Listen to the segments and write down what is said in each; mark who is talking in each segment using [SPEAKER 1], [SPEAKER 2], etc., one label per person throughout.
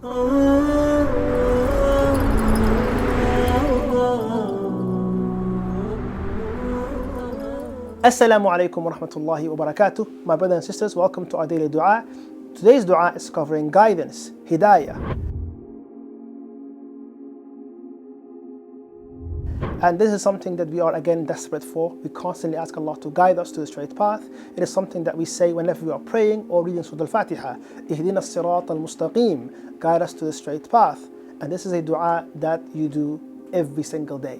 [SPEAKER 1] Assalamu alaikum wa rahmatullahi wa barakatuh. My brothers and sisters, welcome to our daily dua. Today's dua is covering guidance, hidayah. And this is something that we are again desperate for. We constantly ask Allah to guide us to the straight path. It is something that we say whenever we are praying or reading Surah Al-Fatiha. Ihdina as-sirat al-mustaqim. Guide us to the straight path. And this is a dua that you do every single day.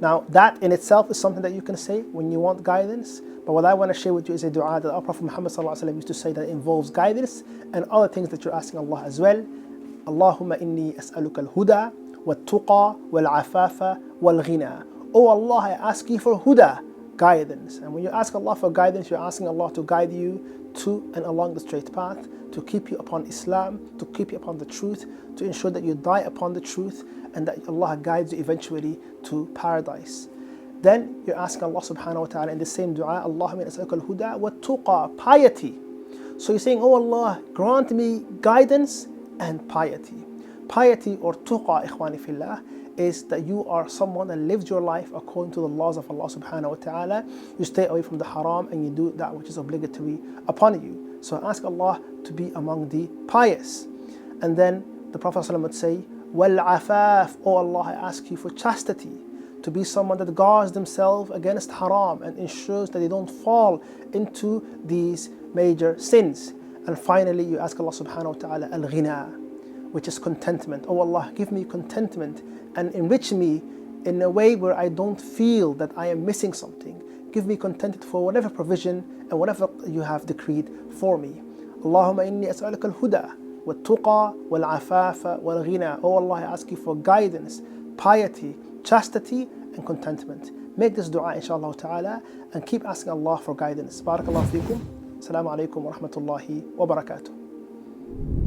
[SPEAKER 1] Now that in itself is something that you can say when you want guidance. But what I want to share with you is a dua that our Prophet Muhammad used to say that involves guidance and other things that you're asking Allah as well. Allahumma inni as'aluka al-huda wal-tuqa wal-afafa wal-ghina. Oh Allah, I ask you for huda, guidance. And when you ask Allah for guidance, you're asking Allah to guide you to and along the straight path, to keep you upon Islam, to keep you upon the truth, to ensure that you die upon the truth, and that Allah guides you eventually to paradise. Then you're asking Allah subhanahu wa ta'ala in the same dua, Allahumma as'aluka al-huda wa tuqa, piety. So you're saying, oh Allah, grant me guidance and piety. Piety or tuqa, ikhwani fillah, is that you are someone that lives your life according to the laws of Allah subhanahu wa ta'ala. You stay away from the haram and you do that which is obligatory upon you. So ask Allah to be among the pious. And then the Prophet ﷺ would say, wal-afaf, oh Allah, I ask you for chastity, to be someone that guards themselves against haram and ensures that they don't fall into these major sins. And finally, you ask Allah subhanahu wa ta'ala al-ghina, which is contentment. Oh Allah, give me contentment and enrich me in a way where I don't feel that I am missing something. Give me contentment for whatever provision and whatever you have decreed for me. Allahumma inni as'aluka al-huda wal-tuqa wal-afafa wal-ghina. Oh Allah, I ask you for guidance, piety, chastity and contentment. Make this dua inshallah ta'ala and keep asking Allah for guidance. Barakallahu feekum. Assalamu alaikum wa rahmatullahi wa barakatuh.